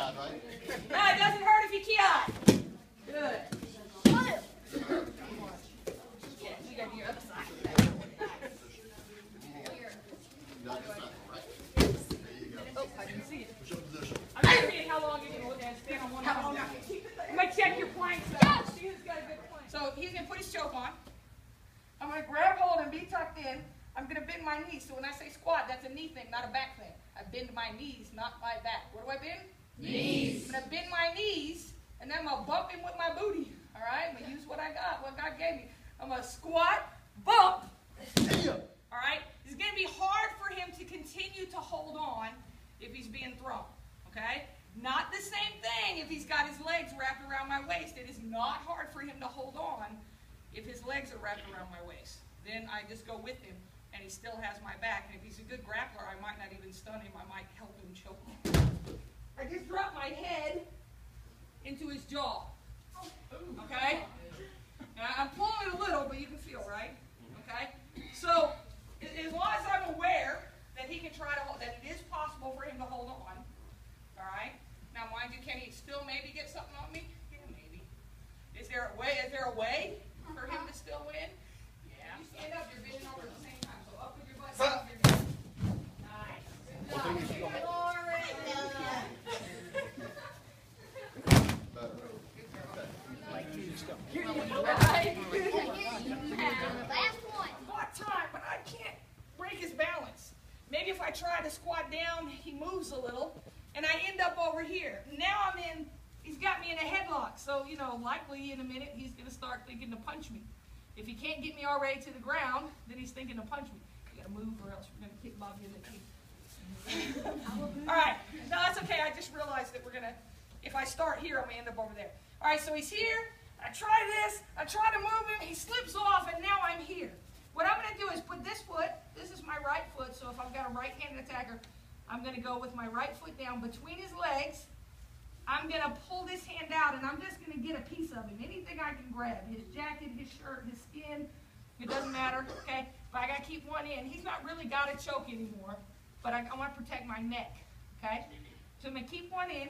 side, right? No, it doesn't hurt if you kiai. Good. Yeah, you got your other side. Oh, I didn't see it. I'm not seeing how long you're going to stand on one arm. I'm going to check your plank. She has got a good plank. So he's going to put his choke on. I'm going to grab hold and be tucked in. I'm going to bend my knees. So when I say squat, that's a knee thing, not a back thing. I bend my knees, not my back. What do I bend? Knees. I'm going to bend my knees, and then I'm going to bump him with my booty. All right? I'm going to use what I got, what God gave me. I'm going to squat, bump. All right? It's going to be hard for him to continue to hold on if he's being thrown. Okay? Not the same thing if he's got his legs wrapped around my waist. It is not hard for him to hold on if his legs are wrapped around my waist. Then I just go with him, and he still has my back. And if he's a good grappler, I might not even stun him. I might help him choke him. I just drop my head into his jaw. Okay? And I'm pulling it a little, but you can feel, right? Okay? So, as long as I'm aware that he can try to hold, that it is possible for him to hold on. All right? Now, mind you, can he still maybe get something on me? Yeah, maybe. Is there a way for him to still win? Yeah. You stand up, you're bending over at the same time. So up with your butt, down with your butt. Nice. Good job. Last one. Got time, but I can't break his balance. Maybe if I try to squat down, he moves a little, and I end up over here. Now he's got me in a headlock, so, likely in a minute he's going to start thinking to punch me. If he can't get me already to the ground, then he's thinking to punch me. You got to move or else we're going to kick Bobby in the teeth. All right. No, that's okay. I just realized that if I start here, I'm going to end up over there. All right, so he's here. I try this. I try to move him. He slips off, and now I'm here. What I'm going to do is put this foot. This is my right foot, so if I've got a right-handed attacker, I'm going to go with my right foot down between his legs. I'm going to pull this hand out, and I'm just going to get a piece of him. Anything I can grab. His jacket, his shirt, his skin. It doesn't matter, okay? But I got to keep one in. He's not really got a choke anymore, but I want to protect my neck, okay? So I'm going to keep one in.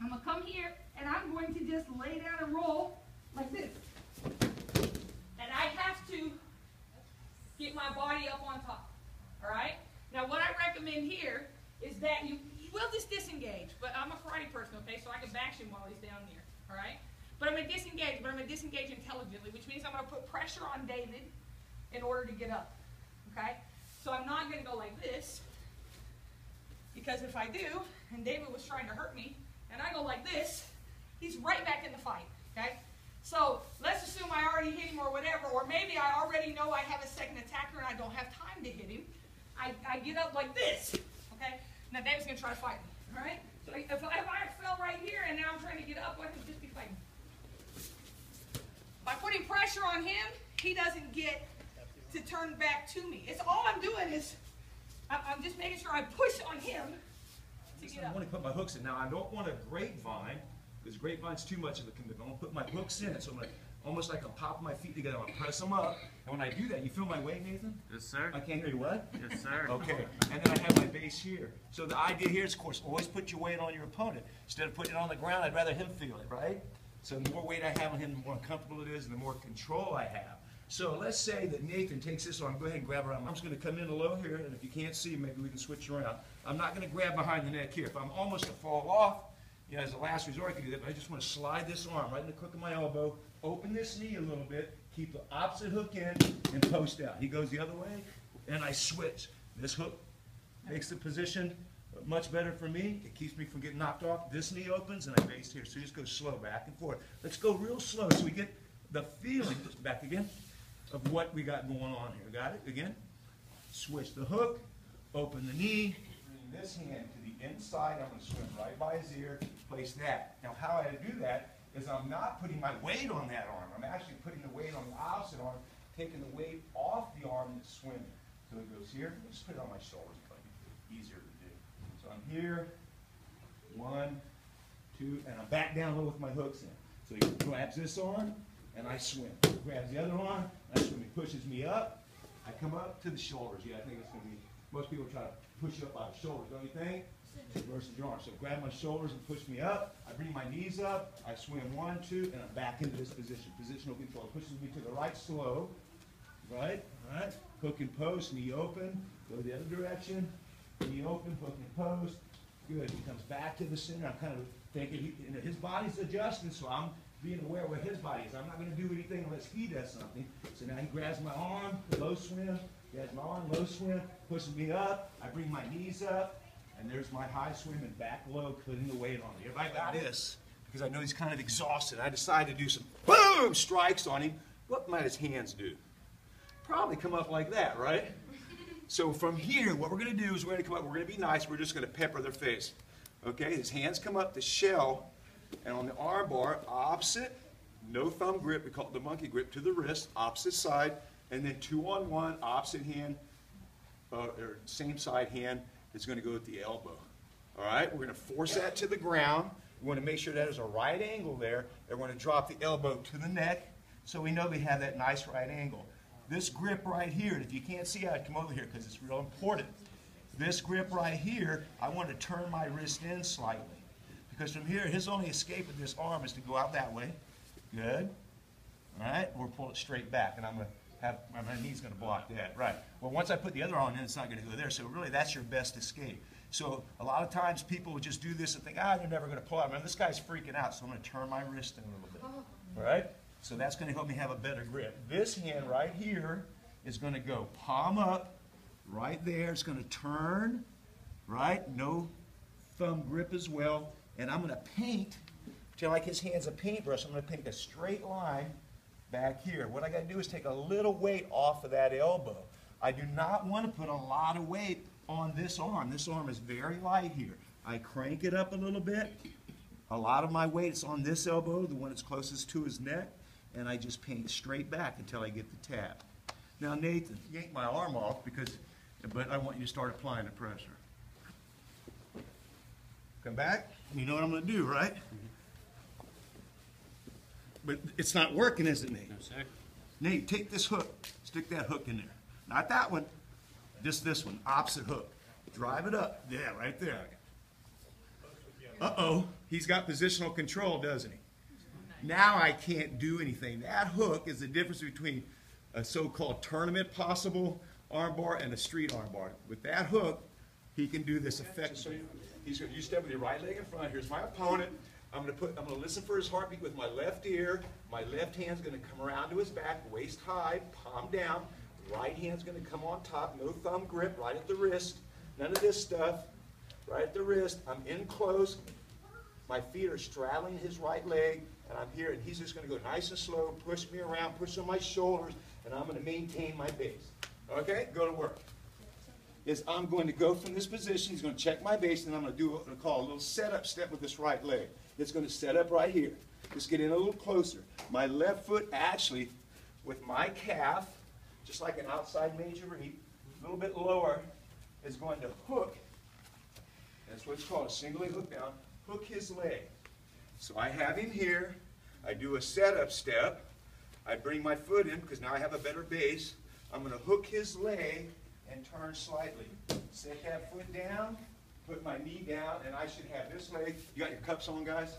I'm going to come here, and I'm going to just lay down and roll like this. And I have to get my body up on top, all right? Now, what I recommend here is that you will just disengage, but I'm a karate person, okay, so I can bash him while he's down there, all right? But I'm going to disengage, intelligently, which means I'm going to put pressure on David in order to get up, okay? So I'm not going to go like this, because if I do, and David was trying to hurt me, and I go like this, he's right back in the fight, okay? So let's assume I already hit him or whatever, or maybe I already know I have a second attacker and I don't have time to hit him. I get up like this, okay? Now David's going to try to fight me, all right? So if I fell right here and now I'm trying to get up, I could just be fighting. By putting pressure on him, he doesn't get to turn back to me. It's all I'm doing is I'm just making sure I push on him to get up. I want to put my hooks in. Now, I don't want a grapevine, because grapevine's too much of a commitment. I want to put my hooks in it, so I'm going to, almost like I'm popping my feet together. I'm going to press them up. And when I do that, you feel my weight, Nathan? Yes, sir. I can't hear you, what? Yes, sir. Okay. And then I have my base here. So the idea here is, of course, always put your weight on your opponent. Instead of putting it on the ground, I'd rather him feel it, right? So the more weight I have on him, the more uncomfortable it is, and the more control I have. So let's say that Nathan takes this arm. Go ahead and grab around. I'm just going to come in low here, and if you can't see, maybe we can switch around. I'm not going to grab behind the neck here. If I'm almost to fall off, as a last resort, I can do that, but I just want to slide this arm right in the crook of my elbow, open this knee a little bit, keep the opposite hook in, and post out. He goes the other way, and I switch. This hook makes the position much better for me. It keeps me from getting knocked off. This knee opens, and I base here. So you just go slow, back and forth. Let's go real slow so we get the feeling, just back again, of what we got going on here. Got it? Again. Switch the hook, open the knee, bring this hand to the inside. I'm going to swim right by his ear, place that. Now, how I do that is I'm not putting my weight on that arm. I'm actually putting the weight on the opposite arm, taking the weight off the arm that's swimming. So it goes here. I'll just put it on my shoulders, but easier to do. So I'm here, 1, 2, and I'm back down low with my hooks in. So he grabs this arm, and I swim. He grabs the other arm, and I swim. He pushes me up. I come up to the shoulders. Yeah, I think it's going to be, most people try to push you up by the shoulders, don't you think? Reverse your arm. So grab my shoulders and push me up. I bring my knees up. I swim 1, 2, and I'm back into this position. Positional control. Pushes me to the right slow. Right? All right. Hook and post. Knee open. Go the other direction. Knee open. Hook and post. Good. He comes back to the center. I'm kind of thinking his body's adjusting, so I'm being aware of what his body is. I'm not going to do anything unless he does something. So now he grabs my arm, low swim, grabs my arm, low swim, pushes me up. I bring my knees up, and there's my high swim and back low, putting the weight on me. If I got this, because I know he's kind of exhausted, I decide to do some boom strikes on him. What might his hands do? Probably come up like that, right? So from here, what we're going to do is we're going to come up, we're going to be nice, we're just going to pepper their face. Okay, his hands come up to shell, and on the arm bar, opposite, no thumb grip, we call it the monkey grip, to the wrist, opposite side, and then 2-on-1, opposite hand, or same side hand is going to go at the elbow. All right, we're going to force that to the ground. We want to make sure that there's a right angle there, and we're going to drop the elbow to the neck, so we know we have that nice right angle. This grip right here, if you can't see, I'd come over here because it's real important. This grip right here, I want to turn my wrist in slightly. Because from here, his only escape with this arm is to go out that way. Good. All right, or pull it straight back, and I'm going to have, my knee's going to block that. Right. Well, once I put the other arm in, it's not going to go there. So really, that's your best escape. So a lot of times people would just do this and think, you're never going to pull out. I mean, this guy's freaking out, so I'm going to turn my wrist in a little bit. All right? So that's going to help me have a better grip. This hand right here is going to go palm up, right there. It's going to turn, right? No thumb grip as well. And I'm going to paint, pretend like his hand's a paintbrush. I'm going to paint a straight line back here. What I got to do is take a little weight off of that elbow. I do not want to put a lot of weight on this arm. This arm is very light here. I crank it up a little bit. A lot of my weight is on this elbow, the one that's closest to his neck, and I just paint straight back until I get the tap. Now, Nathan, yank my arm off, but I want you to start applying the pressure. Come back. You know what I'm going to do, right? But it's not working, is it, Nate? No, sir. Nate, take this hook. Stick that hook in there. Not that one. Just this one. Opposite hook. Drive it up. Yeah, right there. Uh-oh. He's got positional control, doesn't he? Now I can't do anything. That hook is the difference between a so-called tournament possible armbar and a street armbar. With that hook, he can do this effectively. He's going to, you step with your right leg in front. Here's my opponent. I'm going to listen for his heartbeat with my left ear. My left hand's going to come around to his back, waist high, palm down. Right hand's going to come on top, no thumb grip, right at the wrist. None of this stuff. Right at the wrist. I'm in close. My feet are straddling his right leg, and I'm here, and he's just going to go nice and slow, push me around, push on my shoulders, and I'm going to maintain my base. Okay? Go to work. I'm going to go from this position. He's going to check my base, and I'm going to do what I call a little setup step with this right leg. It's going to set up right here. Just get in a little closer. My left foot actually, with my calf, just like an outside majorette, a little bit lower, is going to hook. That's what's called a single leg hook down. Hook his leg. So I have him here. I do a setup step. I bring my foot in because now I have a better base. I'm going to hook his leg and turn slightly. Set that foot down, put my knee down, and I should have this leg. You got your cups on, guys?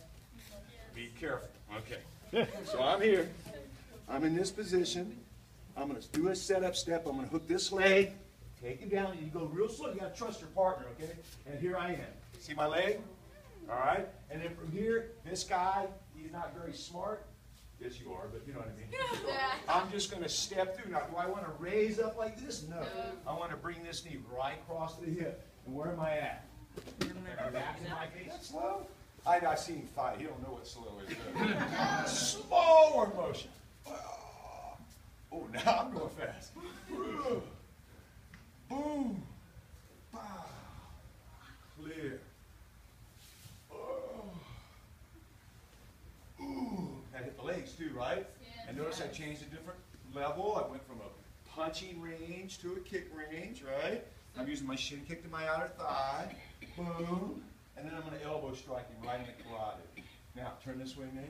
Be careful. Okay. So I'm here. I'm in this position. I'm going to do a setup step. I'm going to hook this leg. Take it down. You go real slow. You got to trust your partner, okay? And here I am. See my leg? All right? And then from here, this guy, he's not very smart. Yes, you are, but you know what I mean. I'm just going to step through. Now, do I want to raise up like this? No. I want to bring this knee right across the hip. And where am I at? Back in my base. That's slow? I've seen him fight. He don't know what slow is. Slower motion. Oh, now I'm going fast. Boom. Pow. Clear. Ooh. I hit the legs too, right? Yeah. And notice I changed a different level. I went from a punching range to a kick range, right? I'm using my shin kick to my outer thigh. Boom. And then I'm going to elbow strike him right in the carotid. Now, turn this way, Nate.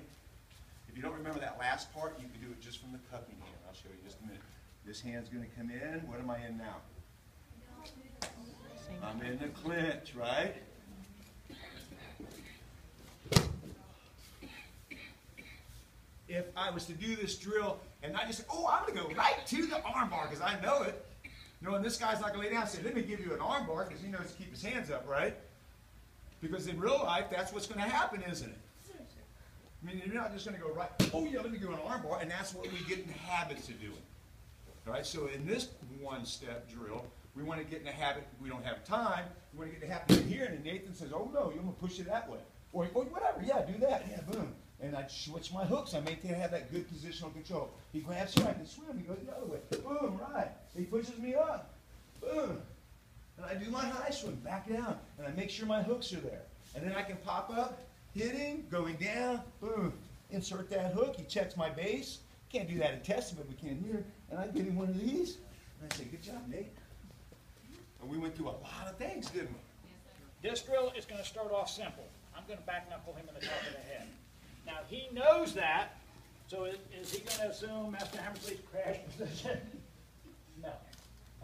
If you don't remember that last part, you can do it just from the cupping hand. I'll show you in just a minute. This hand's going to come in. What am I in now? I'm in the clinch, right? if I was to do this drill and not just say, oh, I'm going to go right to the arm bar because I know it. You know, and this guy's not going to lay down and say, let me give you an arm bar because he knows to keep his hands up, right? Because in real life, that's what's going to happen, isn't it? I mean, you're not just going to go right, oh yeah, let me do an arm bar, and that's what we get in habits of doing. All right, so in this one-step drill, we want to get in the habit, we don't have time, we want to get in the habit of here, and then Nathan says, oh no, you're going to push it that way. Or whatever, yeah, do that, yeah, boom. And I switch my hooks, I maintain to have that good positional control. He grabs here, I can swim, he goes the other way, boom, right. He pushes me up, boom. And I do my high swim, back down, and I make sure my hooks are there. And then I can pop up, hitting, going down, boom. Insert that hook, he checks my base. Can't do that in testing, but we can here. And I give him one of these, and I say, good job, Nate. And we went through a lot of things, didn't we? This drill is going to start off simple. I'm going to back knuckle him in the top of the head. Now, he knows that, so is he going to assume Master Hammersley's crash position? No.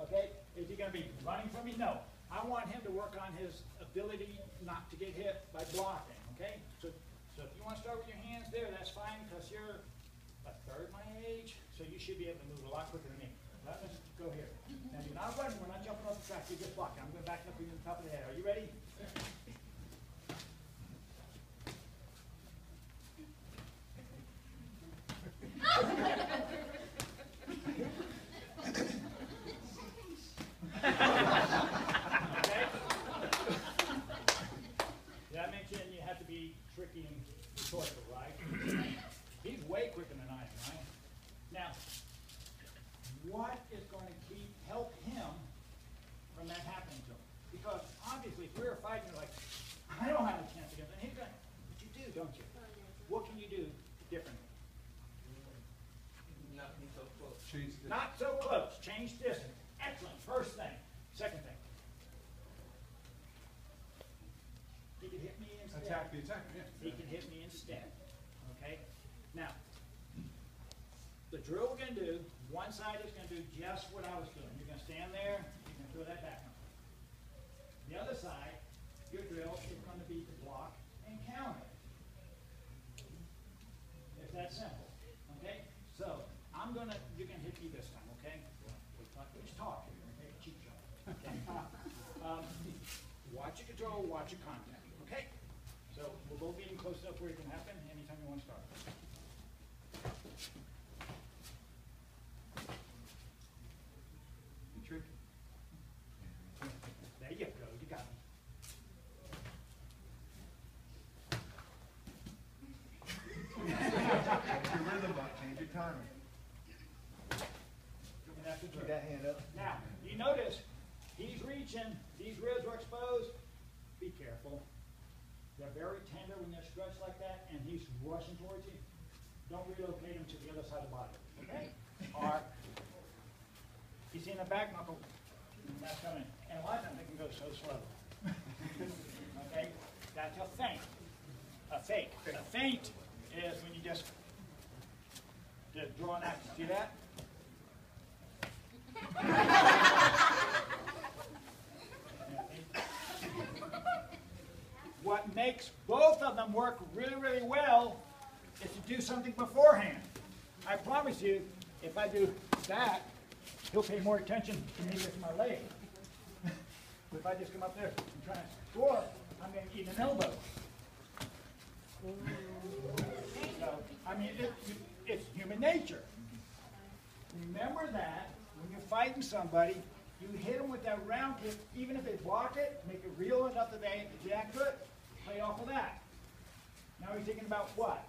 Okay? Is he going to be running from me? No. I want him to work on his ability not to get hit by blocking. Okay? So if you want to start with your hands there, that's fine, because you're a third my age, so you should be able to move a lot quicker than me. Let us go here. Now, you're not running. We're not jumping off the track. You're just blocking. I'm going to back up you to the top of the head. Are you ready? Okay? Did I mention you have to be tricky and resourceful, right? He's way quicker than I am, right? Now, what is going to help him from that happening to him? Because obviously, if we're fighting, you're like, I don't have a chance against him. He's going, but you do, don't you? What can you do differently? Not be so close. Not so close. Change distance. Excellent. First thing. Second thing. He can hit me instead. Attack the attacker, yeah. He can hit me instead. Okay? Now, the drill we're going to do, one side is going to do just what I was doing. You're going to stand there, you're going to throw that back on. The other side, your drill is going to be to block and counter. It's that simple. Okay? So, you're going to hit me this time, okay? Let's talk here, okay? Cheap shot. Okay? Watch your control, watch your contact, okay? So, we're both getting close enough where it can happen anytime you want to start. There you go, you got me. Your rhythm up, change your timing. And that's the Keep drill. that hand up. Now, you notice, he's reaching, these ribs are exposed. Be careful. They're very tender when they're stretched like that, and he's rushing towards you. Don't relocate him to the other side of the body, okay? Or, he's in the back knuckle, and that's coming. And a lot of times it can go so slow. Okay? That's a feint. A fake. A feint is when you just draw an action. See that? What makes both of them work really, really well is to do something beforehand. I promise you, if I do that, he'll pay more attention to me with my leg. But if I just come up there and try to score, I'm going to eat an elbow. So, I mean, it's human nature. Remember that when you're fighting somebody, you hit them with that round kick, even if they block it, make it real enough that they jack to it, play off of that. Now you're thinking about what?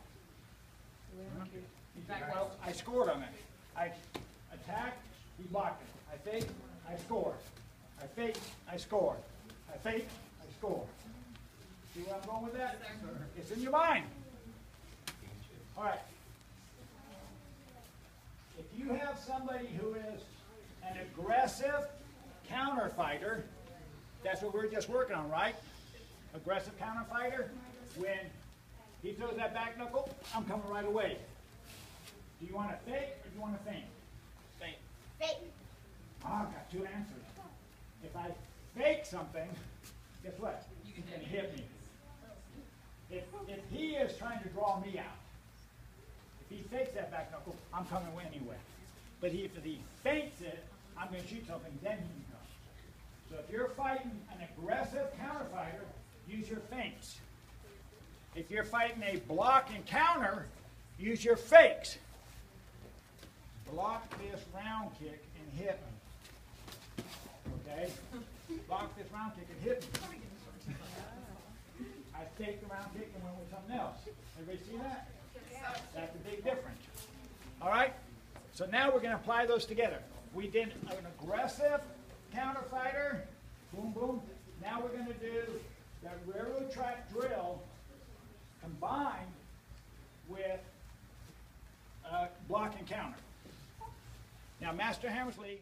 Well, I scored on it. I attacked, he blocked it. I faked, I scored. I faked, I scored. I faked, I scored. See where I'm going with that? It's in your mind. All right. If you have somebody who is an aggressive counter fighter, that's what we're just working on, right? Aggressive counter fighter. When he throws that back knuckle, I'm coming right away. Do you want to fake or do you want to feint? Fake. Oh, I've got two answers. If I fake something, guess what? You can hit me. If he is trying to draw me out, if If he fakes that back knuckle, I'm coming anyway. But if he fakes it, I'm going to shoot something, then he can come. So if you're fighting an aggressive counter fighter, use your feints. If you're fighting a block and counter, use your fakes. Block this round kick and hit me. Okay? Block this round kick and hit me. I faked the round kick and went with something else. Everybody see that? That's a big difference. All right? So now we're going to apply those together. We did an aggressive counter fighter. Boom, boom. Now we're going to do that railroad track drill combined with block and counter. Now, Master Hammersley.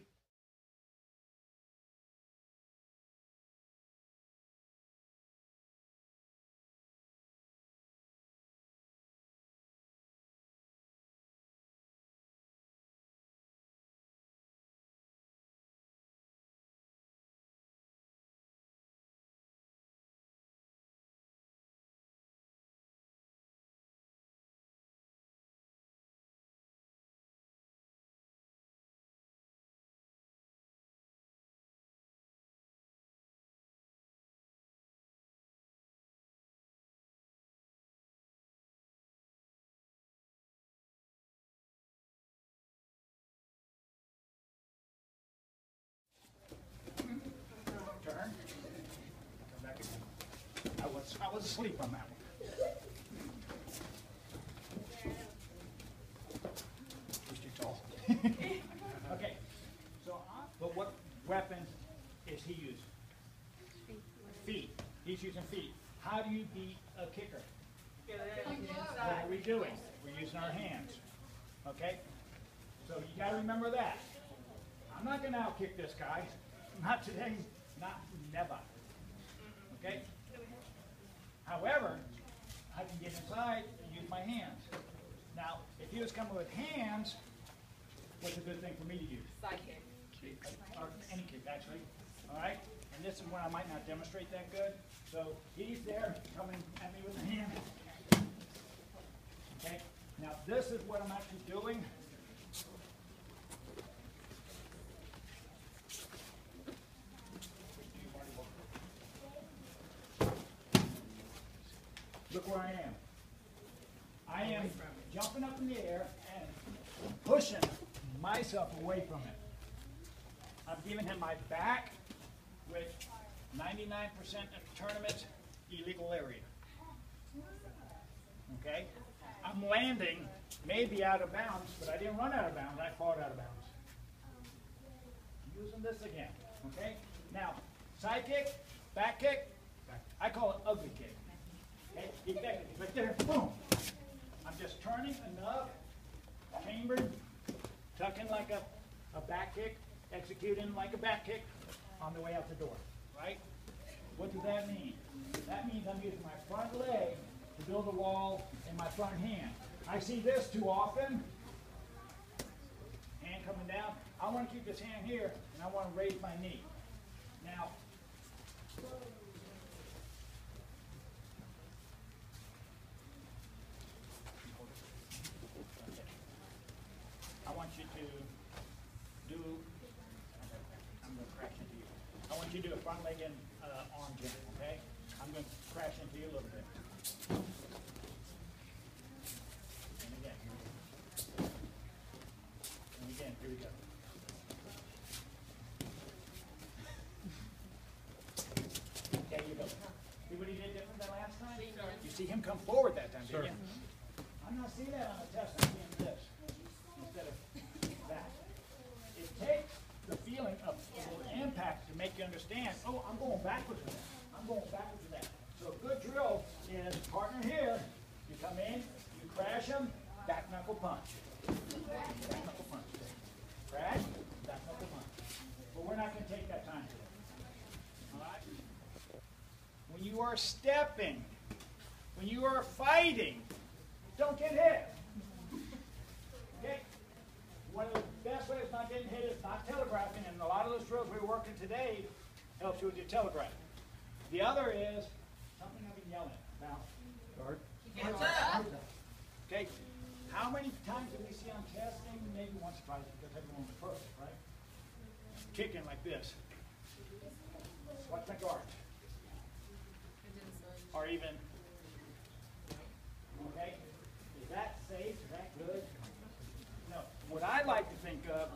Turn. Come back again. I was asleep on that one. He's too tall. Okay. So, but what weapon is he using? Feet. He's using feet. How do you beat a kicker? What are we doing? We're using our hands. Okay? So you got to remember that. I'm not going to outkick this guy. Not today. Not never. Okay? However, I can get inside and use my hands. Now, if he was coming with hands, what's a good thing for me to use? Side kick. Or any kick, actually. All right? And this is where I might not demonstrate that good. So he's there coming at me with the hand. Okay? Now, this is what I'm actually doing. Look where I am. I am jumping up in the air and pushing myself away from it. I'm giving him my back, which 99% of tournaments, illegal area. Okay? I'm landing, maybe out of bounds, but I didn't run out of bounds, I fought out of bounds. I'm using this again. Okay? Now, side kick, back kick, I call it ugly kick. Okay, exactly. Right there, boom. I'm just turning enough, chambered, tucking like a back kick, executing like a back kick on the way out the door, right? What does that mean? That means I'm using my front leg to build a wall in my front hand. I see this too often. Hand coming down. I want to keep this hand here, and I want to raise my knee. Now, I want you to do, I'm going to crash into you. I want you to do a front leg in arm jam, okay? I'm going to crash into you a little bit. And again, here we go. And again, here we go. There you go. See what he did different than last time? You see him come forward that time, didn't you? I'm not seeing that on the test, I'm seeing this instead of that. It takes the feeling of a little impact to make you understand, oh, I'm going backwards with that. I'm going backwards with that. So a good drill is partner here, you come in, you crash him, back knuckle punch. Back knuckle punch. Crash, back knuckle punch. But we're not going to take that time. All right? When you are stepping, when you are fighting, don't get hit. Okay? One of the best ways of not getting hit is not telegraphing, and a lot of those drills we're working today helps you with your telegraph. The other is something I've been yelling about. Guard. Okay? How many on testing, maybe once or twice, because everyone was perfect, right? Kicking like this. Watch my guard. Or even, okay? Is that safe? Is that good? No. What I like to think of,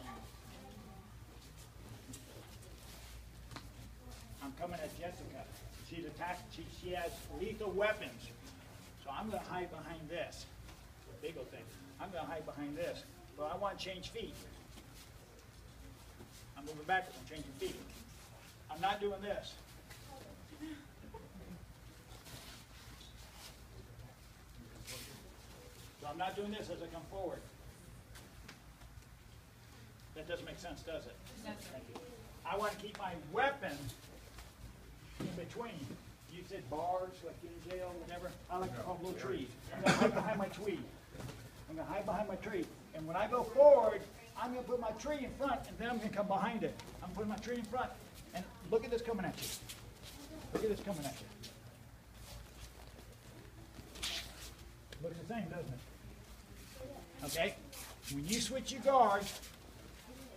I'm coming at Jessica. She's attacked, she has lethal weapons. So I'm gonna hide behind this. The big old thing. I'm gonna hide behind this. But I want to change feet. I'm moving backwards, I'm changing feet. I'm not doing this. So I'm not doing this as I come forward. That doesn't make sense, does it? Thank you. I want to keep my weapon in between. You said bars, like in jail, whatever. I like to call little trees. I'm going to hide behind my tree. I'm going to hide behind my tree. And when I go forward, I'm going to put my tree in front, and then I'm going to come behind it. I'm putting my tree in front. And look at this coming at you. Look at this coming at you. Looks the same, doesn't it? Okay? When you switch your guard,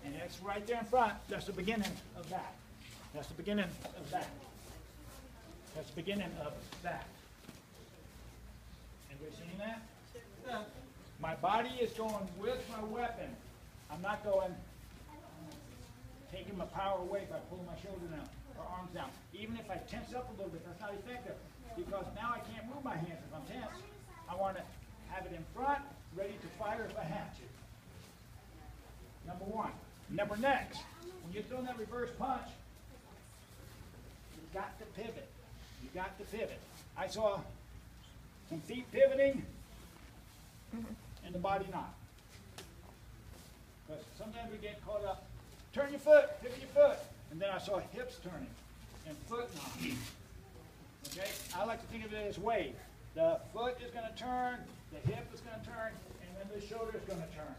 and it's right there in front, that's the beginning of that. That's the beginning of that. That's the beginning of that. Anybody seeing that? Yeah. My body is going with my weapon. I'm not going, taking my power away by pulling my shoulder down or arms down. Even if I tense up a little bit, that's not effective. Because now I can't move my hands if I'm tense. I want to have it in front, ready to fire if I have to. Number one. Number next, when you're throwing that reverse punch, you've got to pivot. You got to pivot. I saw some feet pivoting and the body not. Because sometimes we get caught up. Turn your foot, pivot your foot. And then I saw hips turning and foot not. Okay? I like to think of it as wave. The foot is going to turn, the hip is going to turn, and then the shoulder is going to turn.